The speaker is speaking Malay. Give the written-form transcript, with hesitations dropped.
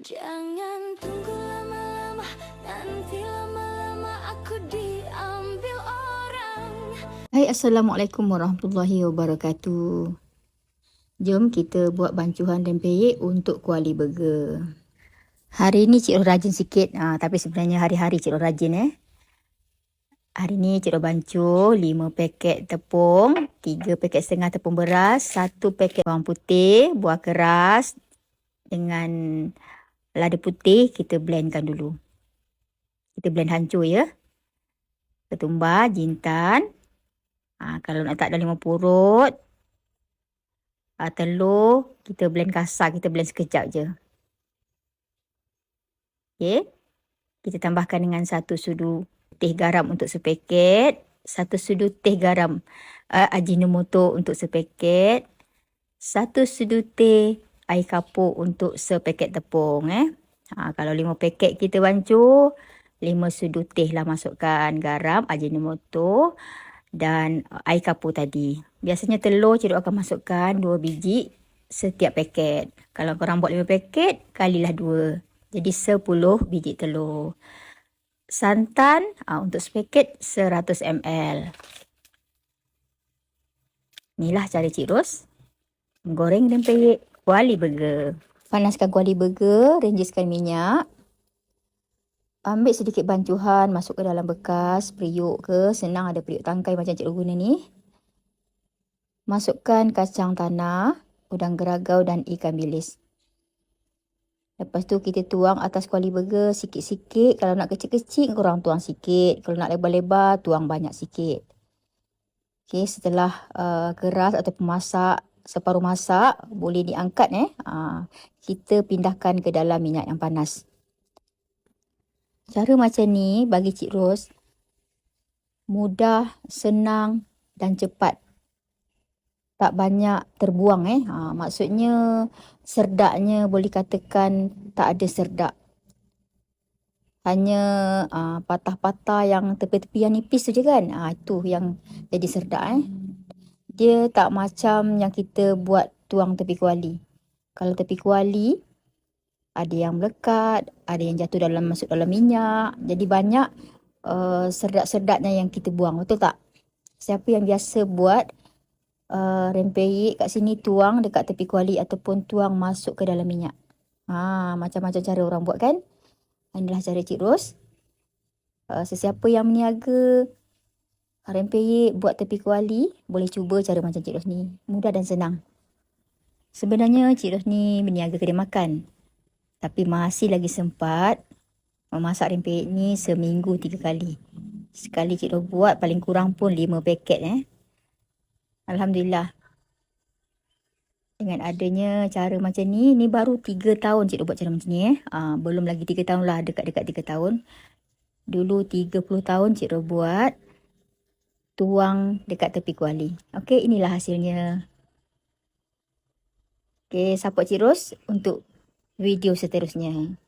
Jangan tunggu lama-lama, nanti lama-lama aku diambil orang. Hai, Assalamualaikum warahmatullahi wabarakatuh. Jom kita buat bancuhan rempeyek untuk kuali burger. Hari ni Cik Ros rajin sikit, tapi sebenarnya hari-hari Cik Ros rajin. Hari ni Cik Ros bancuh 5 paket tepung, 3 paket setengah tepung beras, 1 paket bawang putih, buah keras dengan lada putih. Kita blendkan dulu. Kita blend hancur ya. Ketumbar, jintan. Kalau nak tak dalam 5 purut, telur, kita blend kasar, kita blend sekejap je. Okay. Kita tambahkan dengan 1 sudu teh garam untuk sepaket, 1 sudu teh garam Ajinomoto untuk sepaket, 1 sudu teh air kapur untuk sepaket tepung. Kalau 5 paket kita bancuh, 5 sudu teh lah masukkan garam Ajinomoto dan air kapur tadi. Biasanya telur Cik Ros akan masukkan 2 biji setiap paket. Kalau korang buat 5 paket, kalilah 2. Jadi 10 biji telur. Santan untuk sepaket 100 ml. Inilah cara Cik Ros menggoreng rempeyek kuali burger. Panaskan kuali burger, renjiskan minyak. Ambil sedikit bancuhan, masuk ke dalam bekas, periuk ke, senang ada periuk tangkai macam Cik Ros guna ni. Masukkan kacang tanah, udang geragau dan ikan bilis. Lepas tu kita tuang atas kuali burger sikit-sikit. Kalau nak kecil-kecil, korang tuang sikit. Kalau nak lebar-lebar, tuang banyak sikit. Okay, setelah keras ataupun masak, separuh masak, boleh diangkat. Kita pindahkan ke dalam minyak yang panas. Cara macam ni bagi Cik Ros mudah, senang dan cepat. Tak banyak terbuang. Maksudnya serdaknya boleh katakan tak ada serdak. Hanya patah-patah yang tepi-tepi yang nipis tu je kan. Itu yang jadi serdak. Dia tak macam yang kita buat tuang tepi kuali. Kalau tepi kuali, ada yang melekat, ada yang jatuh masuk dalam minyak. Jadi banyak serdak-serdaknya yang kita buang. Betul tak? Siapa yang biasa buat rempeyek kat sini, tuang dekat tepi kuali ataupun tuang masuk ke dalam minyak. Macam-macam cara orang buat kan. Inilah cara Cik Ros. Sesiapa yang meniaga rempeyek buat tepi kuali, boleh cuba cara macam Cik Ros ni. Mudah dan senang. Sebenarnya Cik Ros ni berniaga kedai makan. Tapi masih lagi sempat memasak rempeyek ni seminggu 3 kali. Sekali Cik Ros buat paling kurang pun 5 paket. Alhamdulillah. Dengan adanya cara macam ni baru 3 tahun Cik Ros buat cara macam ni. Belum lagi 3 tahun lah, dekat-dekat 3 tahun. Dulu 30 tahun Cik Ros buat, tuang dekat tepi kuali. Okey, inilah hasilnya. Okey, support Cik Ros untuk video seterusnya.